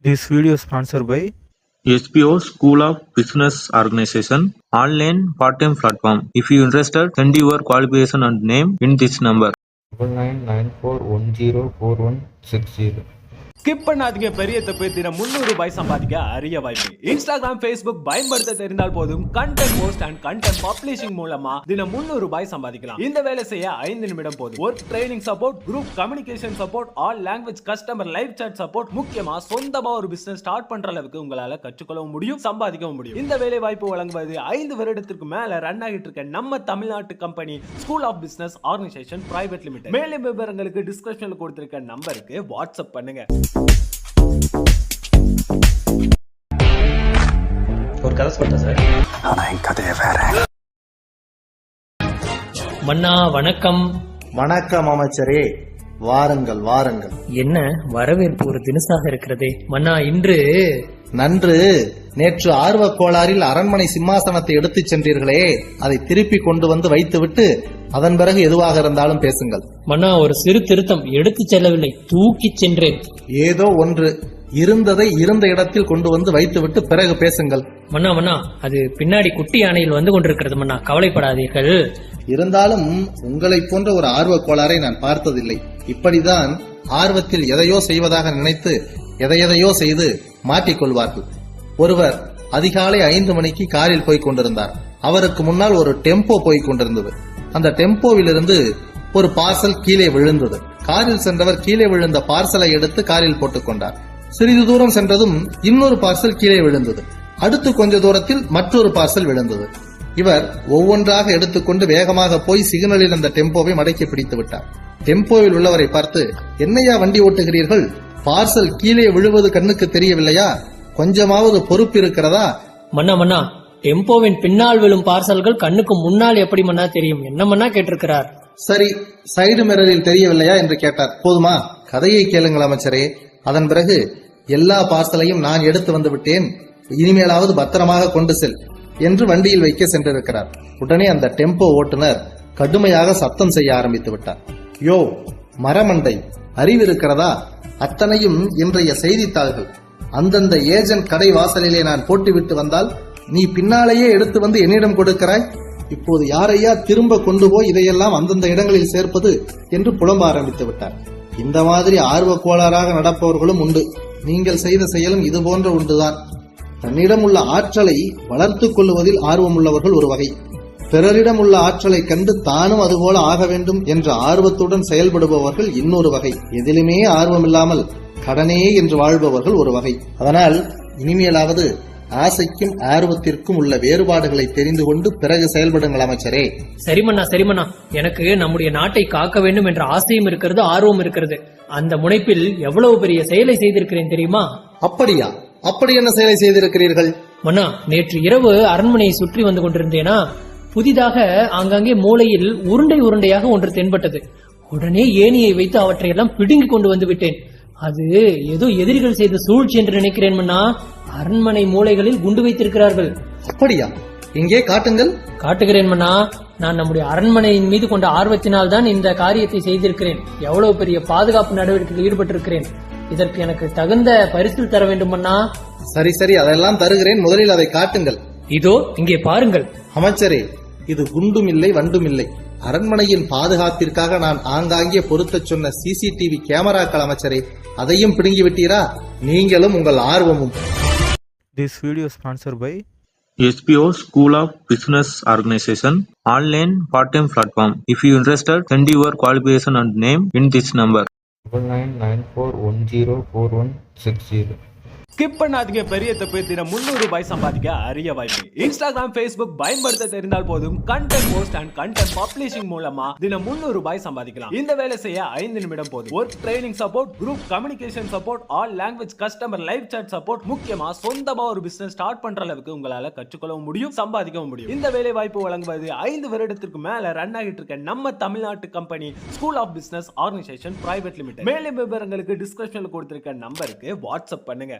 This video is sponsored by SPO School of Business Organization online part-time platform. If you interested, send your qualification and name in this number. 9994104160. Skip பண்ணாதீங்க, பெரிய தப்பு. தினம் 300 ரூபாய் சம்பாதிக்க அரிய வாய்ப்பு. Instagram, Facebook பயன்படுத்த தெரிந்தால் போதும். Content post and content publishing மூலமா தினம் 300 ரூபாய் சம்பாதிக்கலாம். இந்த வேலை செய்ய 5 நிமிடம் போதும். Work training support, group communication support, all language customer live chat support, முக்கியமா சொந்தமா ஒரு பிசினஸ் ஸ்டார்ட் பண்ற அளவுக்கு உங்களால கற்றுக்கொள்ளவும் முடியும், சம்பாதிக்கவும் முடியும். இந்த வேலை வாய்ப்பு வழங்குவது 5 வருடத்திற்கு மேல ரன் ஆகிட்டு இருக்க நம்ம தமிழ்நாட்டு company school of business organisation private limited. மேலும் விவரங்களுக்கு டிஸ்கிரிப்ஷன்ல கொடுத்திருக்க நம்பருக்கு வாட்ஸ்அப் பண்ணுங்க. ஒரு கதை சொல்றேன் சார். ஆனா என் கதையை வேற. மன்னா வணக்கம். வணக்கம் அமைச்சரே, வாருங்கள் வாருங்கள். என்ன வரவேற்பு ஒரு தினசாக இருக்கிறதே மன்னா. இன்று நன்று. நேற்று ஆர்வ கோளாறில் அரண்மனை சிம்மாசனத்தை எடுத்துச் சென்றீர்களே, அதை திருப்பி கொண்டு வந்து வைத்துவிட்டு அதன் பிறகு எதுவாக இருந்தாலும் பேசுங்கள். மன்னா, ஒரு சிறு திருத்தம். எடுத்து செல்லவில்லை, தூக்கி சென்றேன். ஏதோ ஒன்று. இருந்ததை இருந்த இடத்தில் கொண்டு வந்து வைத்துவிட்டு பிறகு பேசுங்கள். மன்னா மன்னா, அது பின்னாடி குட்டி யானையில் வந்து கொண்டிருக்கிறது மன்னா, கவலைப்படாதீர்கள். இருந்தாலும் உங்களை போன்ற ஒரு ஆர்வ கோளாறை நான் பார்த்ததில்லை. இப்படிதான் ஆர்வத்தில் எதையோ செய்வதாக நினைத்து எதையோ செய்து மாட்டிக்கொள்வார்கள். ஒருவர் அதிகாலை 5 மணிக்கு காரில் போய் கொண்டிருந்தார். அவருக்கு முன்னால் ஒரு டெம்போ போய் கொண்டிருந்தது. அந்த டெம்போவிலிருந்து ஒரு பார்சல் கீழே விழுந்தது. காரில் சென்றவர் கீழே விழுந்த பார்சலை எடுத்து காரில் போட்டுக் கொண்டார். சிறிது தூரம் சென்றதும் இன்னொரு பார்சல் கீழே விழுந்தது. அடுத்து கொஞ்ச தூரத்தில் மற்றொரு பார்சல் விழுந்தது. இவர் ஒவ்வொன்றாக எடுத்துக்கொண்டு வேகமாக போய் சிக்னலில் அந்த டெம்போவை மடக்கி பிடித்து விட்டார். டெம்போவில் உள்ளவரை பார்த்து, என்னையா வண்டி ஓட்டுகிறீர்கள்? பார்சல் கீழே விழுவது கண்ணுக்கு தெரியவில்லையா? கொஞ்சமாவது பொறுப்பு இருக்கிறதா? மன்னா மன்னா, டெம்போவின் பின்னால் விழும் பார்சல்கள் கண்ணுக்கு முன்னால் எப்படி மன்னா தெரியும்? என்ன மன்னா கேட்டிருக்கிறார். சரி, சைடு மிரரில் தெரியவில்லையா என்று கேட்டார். போதுமா? கதையை கேளுங்கள் அமைச்சரே. அதன் பிறகு எல்லா பார்சலையும் நான் எடுத்து வந்து விட்டேன், இனிமேலாவது பத்திரமாக கொண்டு செல் என்று வண்டியில் வைக்க சென்றிருக்கிறார். உடனே அந்த டெம்போ ஓட்டுநர் கடுமையாக சத்தம் செய்ய ஆரம்பித்து விட்டார். யோ மரமண்டை, அறிவு இருக்கிறதா? அத்தனையும் இன்றைய செய்தித்தாள்கள். அந்தந்த ஏஜென்ட் கடை வாசலிலே நான் போட்டுவிட்டு வந்தால் நீ பின்னாலேயே எடுத்து வந்து என்னிடம் கொடுக்கிறாய். இப்போது யாரையா திரும்ப கொண்டு போய் இதையெல்லாம் அந்தந்த இடங்களில் சேர்ப்பது என்று புலம்ப ஆரம்பித்து விட்டார். இந்த மாதிரி ஆர்வ கோளாறாக நடப்பவர்களும் உண்டு. நீங்கள் செய்த செயலும் இது போன்ற உண்டுதான். தன்னிடம் உள்ள ஆற்றலை வளர்த்துக் கொள்வதில் ஆர்வம் உள்ளவர்கள் ஒரு வகை. பிறரிடம் உள்ள ஆற்றலை கண்டு தானும் அதுபோல ஆக வேண்டும் என்ற ஆர்வத்துடன் செயல்படுபவர்கள் இன்னொரு வகை. எதிலுமே ஆர்வம் இல்லாமல் கடனே என்று வாழ்பவர்கள் ஒரு வகை. அதனால் இனிமேலாவது ஆசைக்கும் ஆர்வத்திற்கும் உள்ள வேறுபாடுகளை தெரிந்து கொண்டு பிறகு செயல்படுங்கள் அமைச்சரே. சரிமண்ணா சரிமண்ணா, எனக்கு நம்முடைய நாட்டை காக்க வேண்டும் என்ற ஆசையும் இருக்கிறது, ஆர்வம் இருக்கிறது. அந்த முனைப்பில் எவ்வளவு பெரிய செயலை செய்திருக்கிறேன் தெரியுமா? அப்படியா? அப்படி என்ன செயலை செய்திருக்கிறீர்கள்? மன்னா, நேற்று இரவு அரண்மனையை சுற்றி வந்து கொண்டிருந்தேனா, புதிதாக ஆங்காங்கே மூலையில் உருண்டை உருண்டையாக ஒன்று தென்பட்டது. உடனே ஏணியை வைத்து அவற்றையெல்லாம் பிடுங்கி கொண்டு வந்து விட்டேன். அது ஏதோ எதிரிகள் செய்த சூழ்ச்சி என்று நினைக்கிறேன் மன்னா. அரண்மனை மூலைகளில் குண்டு வைத்திருக்கிறார்கள். அப்படியா? இங்கே காட்டுங்கள். காட்டுகிறேன் மன்னா. நான் நம்முடைய அரண்மனையின் மீது கொண்ட ஆர்வத்தினால் தான் இந்த காரியத்தை செய்திருக்கிறேன். எவ்வளவு பெரிய பாதுகாப்பு நடவடிக்கையில் ஈடுபட்டிருக்கிறேன். இதற்கு எனக்கு தகுந்த பரிசு தர வேண்டும் மன்னா. சரி சரி, அதெல்லாம் தருகிறேன். முதலில் அதை காட்டுங்கள். இதோ இங்கே பாருங்கள். அமைச்சரே, இது குண்டும் இல்லை வண்டும் இல்லை. அரண்மனையின் பாதுகாப்பிற்காக நான் ஆங்காங்கே பொருத்த சொன்ன சிசிடிவி கேமராக்கள் அமைச்சரே. அதையும் பிடுங்கி விட்டீரா? நீங்களும் உங்கள் ஆர்வமும். This video is sponsored by SPO School of Business Organization online part-time platform. If you interested, send your qualification and name in this number. 9994104160. Skip பண்ணாதீங்க, பெரிய தப்பு. தினம் 300 ரூபாய் சம்பாதிக்க அரிய வாய்ப்பு. இன்ஸ்டாகிராம், ஃபேஸ்புக் பயன்படுத்த தெரிந்தால் போதும். Content post and content publishing மூலமா தினம் 300 ரூபாய் சம்பாதிக்கலாம். இந்த வேலை செய்ய 5 நிமிடம் போதும். Work training support, group communication support, all language customer live chat support, முக்கியமா சொந்தமா ஒரு பிசினஸ் ஸ்டார்ட் பண்ற அளவுக்கு உங்களால கற்றுக்கொள்ளவும் முடியும், சம்பாதிக்கவும் முடியும். இந்த வேலை வாய்ப்பு வழங்குவது 5 வருடத்திற்கு மேல ரன் ஆகிட்டு இருக்க நம்ம தமிழ்நாட்டு company school of business organisation private limited. மேலும் விவரங்களுக்கு டிஸ்கிரிப்ஷன்ல கொடுத்திருக்க நம்பருக்கு வாட்ஸ்அப் பண்ணுங்க.